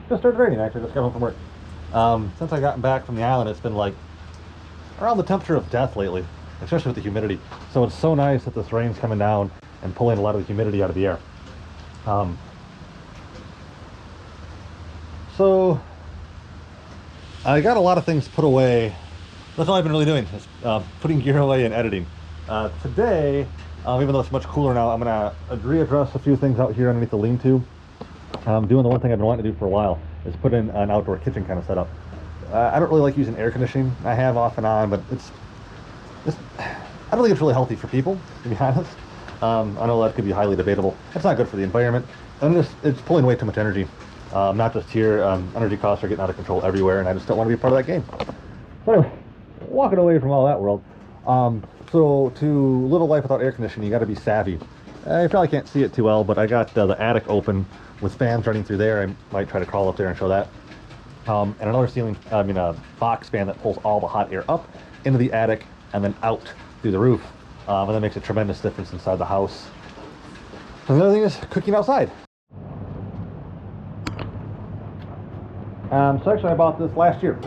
Just started raining, actually. Just got home from work. Since I gotten back from the island, it's been like around the temperature of death lately, especially with the humidity. So it's so nice that this rain's coming down and pulling a lot of the humidity out of the air. So I got a lot of things put away. That's all I've been really doing, is putting gear away and editing. Today, even though it's much cooler now, I'm gonna readdress a few things out here underneath the lean-to. Doing the one thing I've been wanting to do for a while is put in an outdoor kitchen kind of setup. I don't really like using air conditioning. I have off and on, but I don't think it's really healthy for people, to be honest. I know that could be highly debatable. It's not good for the environment, and it's pulling way too much energy. Not just here. Energy costs are getting out of control everywhere, and I just don't want to be a part of that game. So anyway, walking away from all that world. So to live a life without air conditioning, you got to be savvy. You probably can't see it too well, but I got the attic open with fans running through there. I might try to crawl up there and show that. And another box fan that pulls all the hot air up into the attic and then out through the roof. And that makes a tremendous difference inside the house. And the other thing is cooking outside. So actually I bought this last year.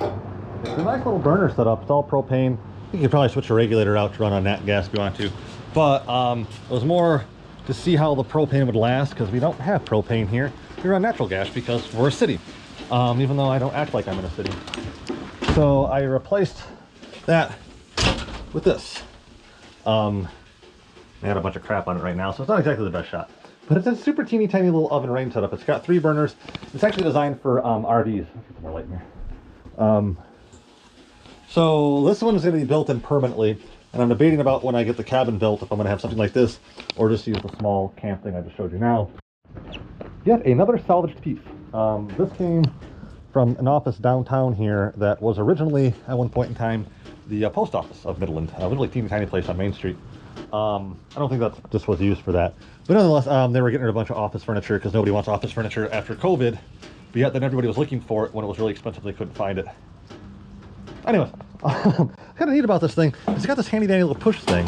It's a nice little burner setup. It's all propane. You could probably switch a regulator out to run on nat gas if you want to. But it was more to see how the propane would last, because we don't have propane here. We run natural gas because we're a city. Even though I don't act like I'm in a city. So I replaced that with this. I had a bunch of crap on it right now, so it's not exactly the best shot. But it's a super teeny tiny little oven range setup. It's got 3 burners. It's actually designed for RVs. Let's get some more light in here. So this one is going to be built in permanently, and I'm debating about when I get the cabin built if I'm going to have something like this or just use the small camp thing I just showed you now. Yet another salvaged piece. This came from an office downtown here that was originally, at one point in time, the post office of Midland. A really teeny tiny place on Main Street. I don't think that this was used for that. But nonetheless, they were getting rid of a bunch of office furniture because nobody wants office furniture after COVID. But yet then everybody was looking for it when it was really expensive. They couldn't find it. Anyway, kind of neat about this thing is it's got this handy dandy little push thing.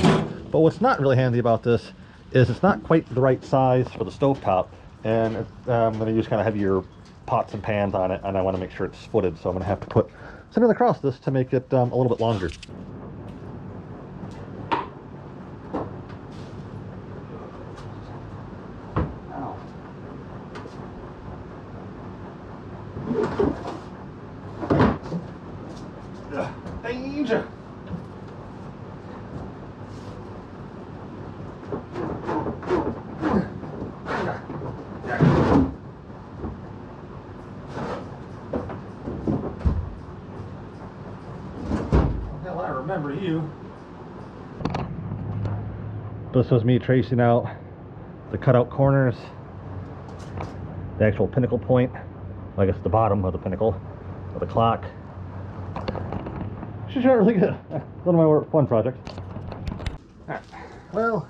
But what's not really handy about this is it's not quite the right size for the stovetop. And I'm going to use kind of heavier pots and pans on it, and I want to make sure it's footed, so I'm going to have to put something across this to make it a little bit longer. Danger! Hell, I remember you. This was me tracing out the cutout corners, the actual pinnacle point, I guess the bottom of the pinnacle of the clock. She's not really good. One of my fun projects. Alright, well,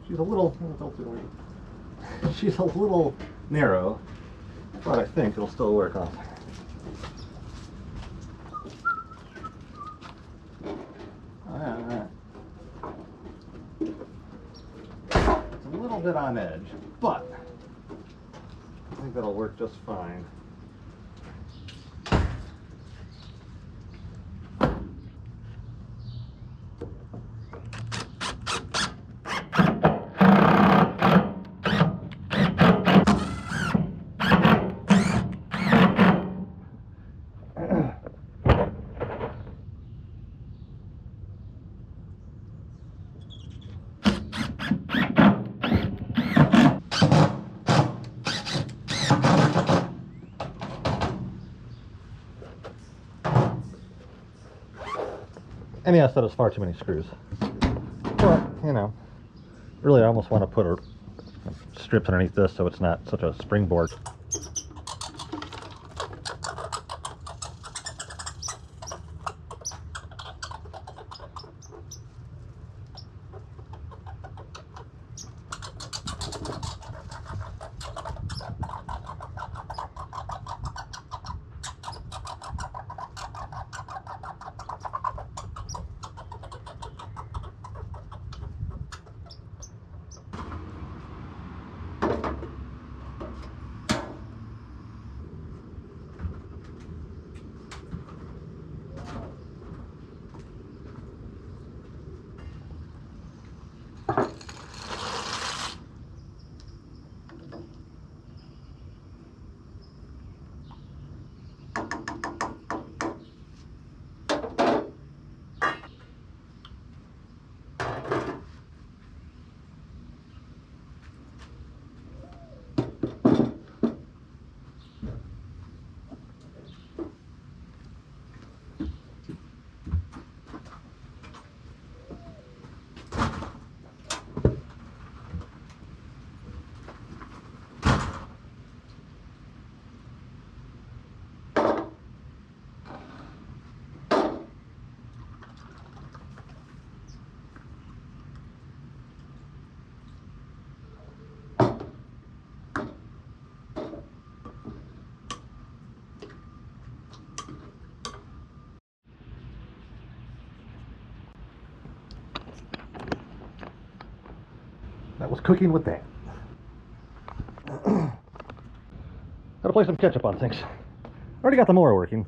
she's a little narrow, but I think it'll still work off. Alright. It's a little bit on edge, but I think that'll work just fine. And yes, that is far too many screws. But, you know, really I almost want to put strips underneath this so it's not such a springboard. That was cooking with that. Gotta play some catch up on things. Already got the mower working,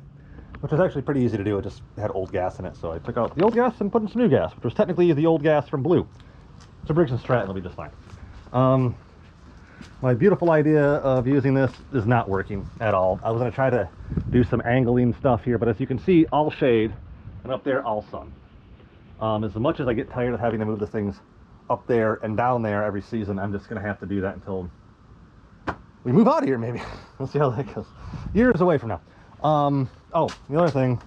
which was actually pretty easy to do. It just had old gas in it, so I took out the old gas and put in some new gas, which was technically the old gas from Blue. So Briggs & Stratton will be just fine. My beautiful idea of using this is not working at all. I was going to try to do some angling stuff here, but as you can see, all shade, and up there, all sun. As much as I get tired of having to move the things up there and down there every season, I'm just going to have to do that until we move out of here, maybe. We'll see how that goes. Years away from now. Oh, the other thing,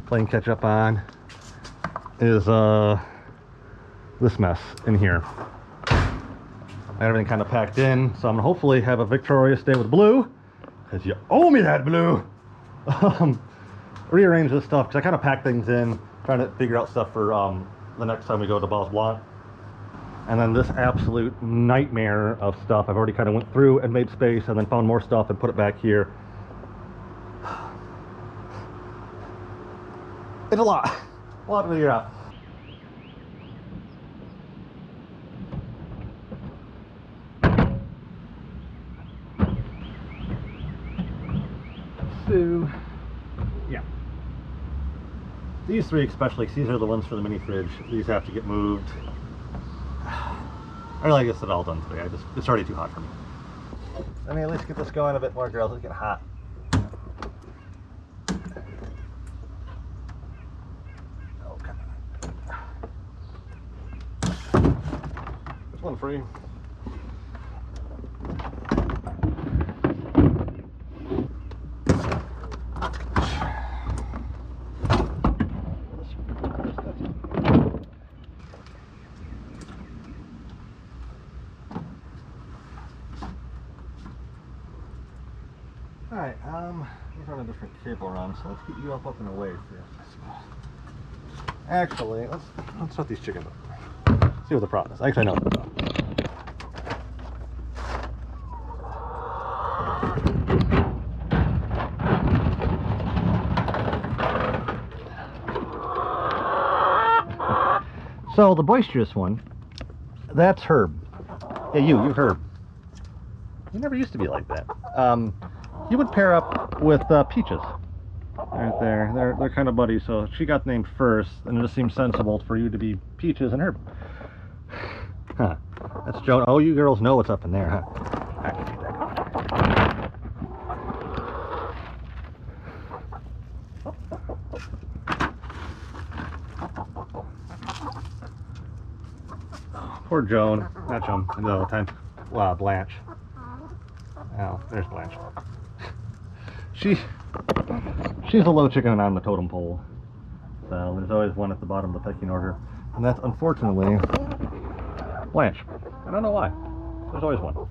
playing catch up on, is this mess in here. I had everything kind of packed in, so I'm gonna hopefully have a victorious day with Blue, because you owe me that, Blue. Rearrange this stuff, because I kind of packed things in, trying to figure out stuff for the next time we go to Balls Blanc. And then this absolute nightmare of stuff I've already kind of went through and made space, and then found more stuff and put it back here. It's a lot to figure out. So, yeah. These three especially, 'cause these are the ones for the mini fridge. These have to get moved. I really get it all done today. It's already too hot for me. Let me at least get this going a bit more, girls. It's getting hot. Okay. There's one free. Alright, let's run a different cable around, so let's get you up and away first. Actually, let's set these chickens up. See what the problem is. Actually, I know what the problem is. So the boisterous one, that's Herb. Yeah, you're Herb. You never used to be like that. You would pair up with Peaches. Right there. They're kind of buddies, so she got named first, and it just seems sensible for you to be Peaches and Herb. Huh. That's Joan. Oh, you girls know what's up in there, huh? I can keep that. Poor Joan. Not Joan. I do that all the time. Wow, Blanche. Oh, there's Blanche. She's a low chicken on the totem pole. So there's always one at the bottom of the pecking order. And that's unfortunately Blanche. I don't know why. There's always one.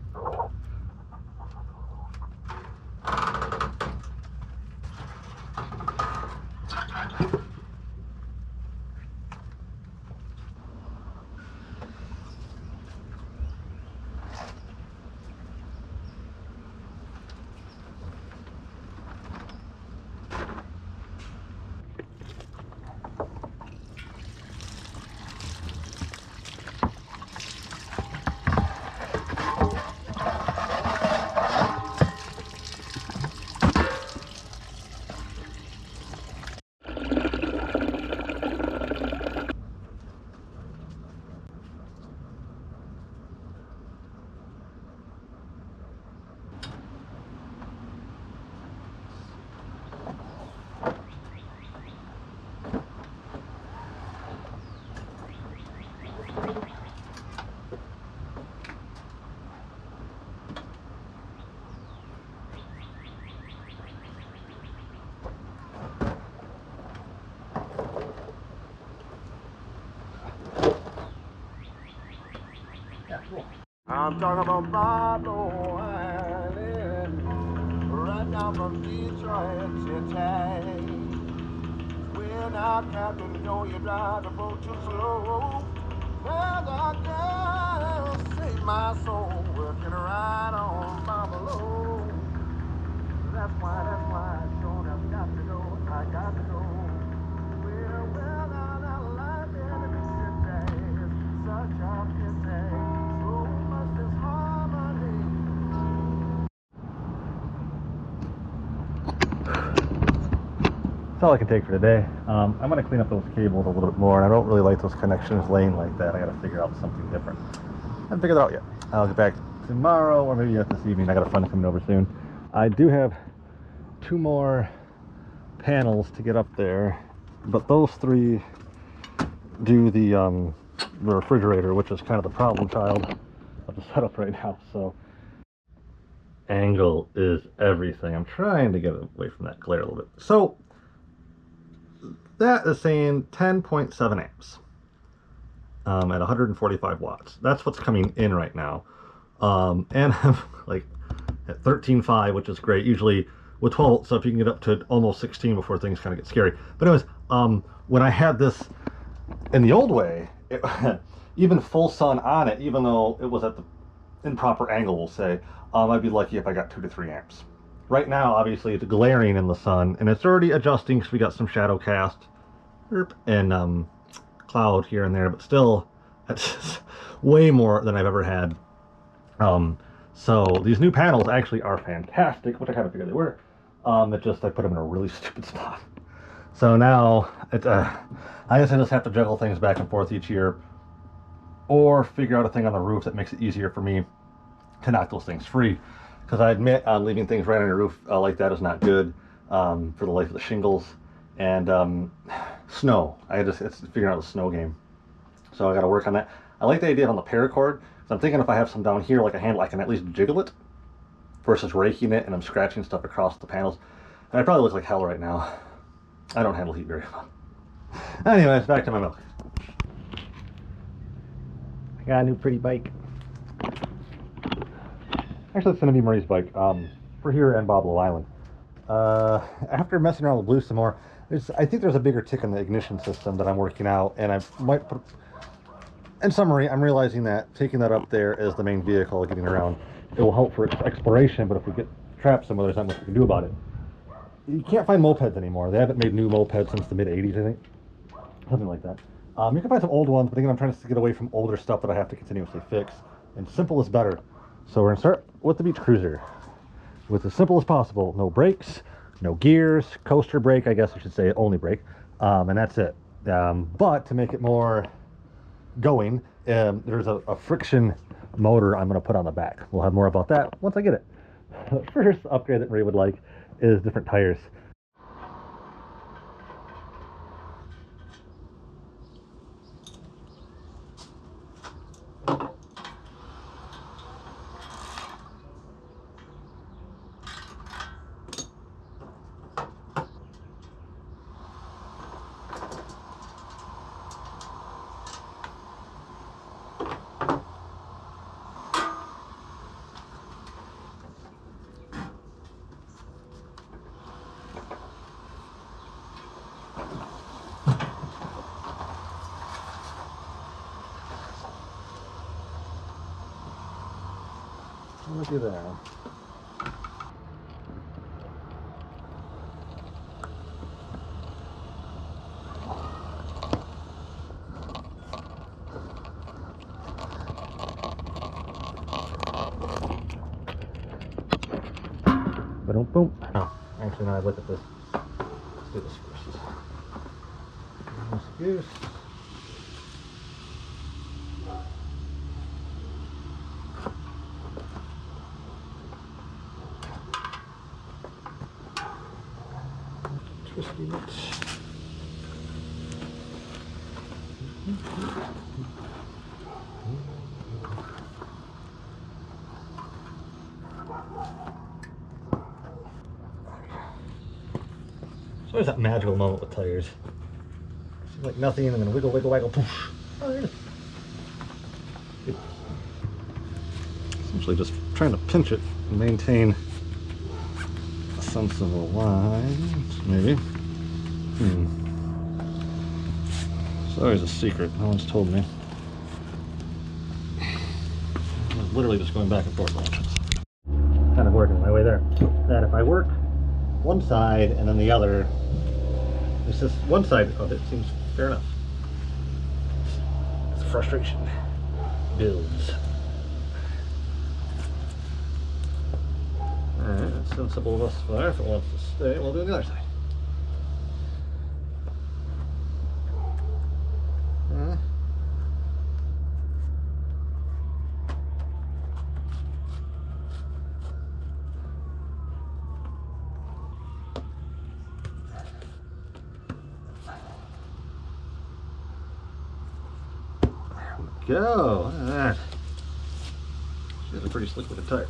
I'm talking about Marlow Island, right down from Detroit City. Well, now, Captain, you know you drive the boat too slow. There's a girl, save my soul, working right on my below. That's why, sure, I've got to go, I got to go. Well, now, life in the big city is such a pity. So all I can take for today. I'm going to clean up those cables a little bit more, and I don't really like those connections laying like that. I got to figure out something different. I haven't figured it out yet. I'll get back tomorrow, or maybe this evening. I got a friend coming over soon. I do have 2 more panels to get up there, but those 3 do the refrigerator, which is kind of the problem child of the setup right now. So angle is everything. I'm trying to get away from that glare a little bit. So that is saying 10.7 amps at 145 watts. That's what's coming in right now. And I'm like at 13.5, which is great. Usually with 12 stuff you can get up to almost 16 before things kind of get scary. But anyways, when I had this in the old way, even full sun on it, even though it was at the improper angle, we'll say, I'd be lucky if I got 2 to 3 amps. Right now, obviously, it's glaring in the sun, and it's already adjusting because we got some shadow cast and cloud here and there, but still, it's way more than I've ever had. So these new panels actually are fantastic, which I kind of figured they were. It just, I put them in a really stupid spot. So now, I guess I just have to juggle things back and forth each year, or figure out a thing on the roof that makes it easier for me to knock those things free. Because I admit leaving things right on your roof like that is not good for the life of the shingles. And snow, it's figuring out the snow game. So I got to work on that. I like the idea on the paracord. So I'm thinking if I have some down here, like a handle, I can at least jiggle it versus raking it and I'm scratching stuff across the panels. And I probably look like hell right now. I don't handle heat very well. Anyways, back to my milk. I got a new pretty bike. Actually, it's going to be Marie's bike for here and Boblo Island. After messing around with Blue some more, I think there's a bigger tick in the ignition system that I'm working out, and I might put... In summary, I'm realizing that taking that up there as the main vehicle getting around, it will help for its exploration, but if we get trapped somewhere, there's not much we can do about it. You can't find mopeds anymore. They haven't made new mopeds since the mid-'80s, I think. Something like that. You can find some old ones, but again, I'm trying to get away from older stuff that I have to continuously fix. And simple is better. So we're going to start with the Beach Cruiser. With as simple as possible. No brakes, no gears, coaster brake, I guess I should say, only brake. And that's it. But to make it more going, there's a friction motor I'm going to put on the back. We'll have more about that once I get it. The first upgrade that Marie would like is different tires. Look at that. Boom, boom. Oh, actually, now I look at this. Let's do this first. Nice goose. Twisty bits. It's always that magical moment with tires. Seems like nothing, and then wiggle, wiggle, wiggle, poof. Oh, there it is. Essentially just trying to pinch it and maintain a sensible line, maybe. It's always a secret. No one's told me. I was literally just going back and forth motions. Kind of working my way there. That if I work one side and then the other, it's just one side of it seems fair enough. It's frustration builds. Alright, that's sensible thus far. If it wants to stay, we'll do the other side. go. Look at that. She's a pretty slick with a tire.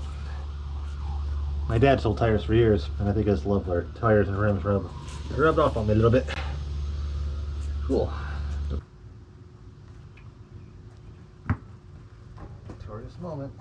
My dad sold tires for years, and I think I just love our tires and rims rubbed off on me a little bit. Cool. Victorious moment.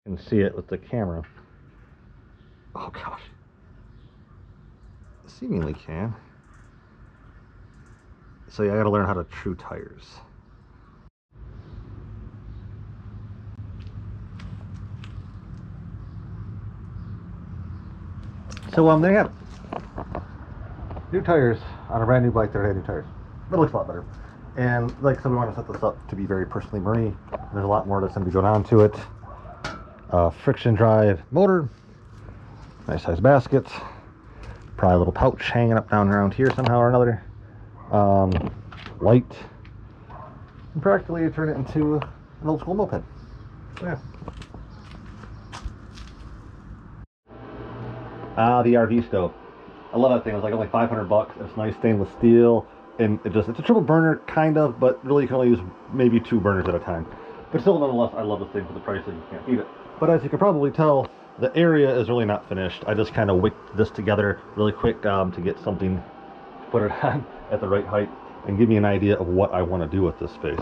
You can see it with the camera. Oh gosh. Seemingly can. So yeah, I gotta learn how to true tires. So there you have it. New tires on a brand new bike that had new tires. It looks a lot better. And like I said, we want to set this up to be very personally Marie. There's a lot more that's going to be going on to it. Friction drive motor, nice size basket, probably a little pouch hanging up down around here somehow or another. Light, and practically turn it into an old school moped. So, yeah. The RV stove. I love that thing. It was like only 500 bucks. It's nice stainless steel, and it's a triple burner kind of, but really you can only use maybe 2 burners at a time. But still, nonetheless, I love this thing for the price, and you can't beat it. But as you can probably tell, the area is really not finished. I just kind of wicked this together really quick to get something to put it on at the right height and give me an idea of what I want to do with this space.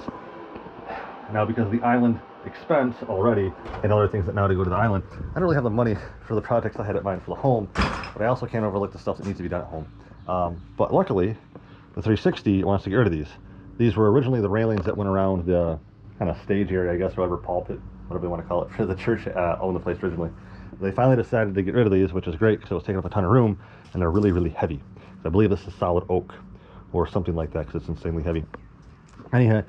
Now, because of the island expense already and other things that now to go to the island, I don't really have the money for the projects I had in mind for the home, but I also can't overlook the stuff that needs to be done at home. But luckily, the 360 wants to get rid of these. These were originally the railings that went around the kind of stage area, I guess, or whatever, pulpit, whatever you want to call it, for the church owned the place originally. They finally decided to get rid of these, which is great because it was taking up a ton of room, and they're really, really heavy. So I believe this is solid oak or something like that because it's insanely heavy. Anyhow,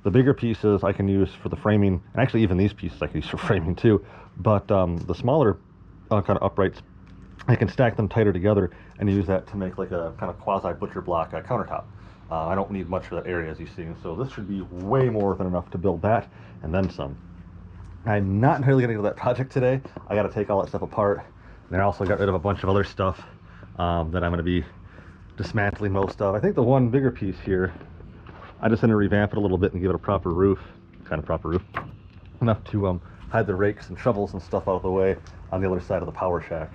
the bigger pieces I can use for the framing, and actually even these pieces I can use for framing too, but the smaller kind of uprights, I can stack them tighter together and use that to make like a kind of quasi butcher block countertop. I don't need much for that area, as you see, so this should be way more than enough to build that and then some. I'm not entirely getting to that project today. I got to take all that stuff apart, and I also got rid of a bunch of other stuff that I'm going to be dismantling most of. I think the one bigger piece here, I just going to revamp it a little bit and give it a proper roof, kind of proper roof, enough to hide the rakes and shovels and stuff out of the way on the other side of the power shack.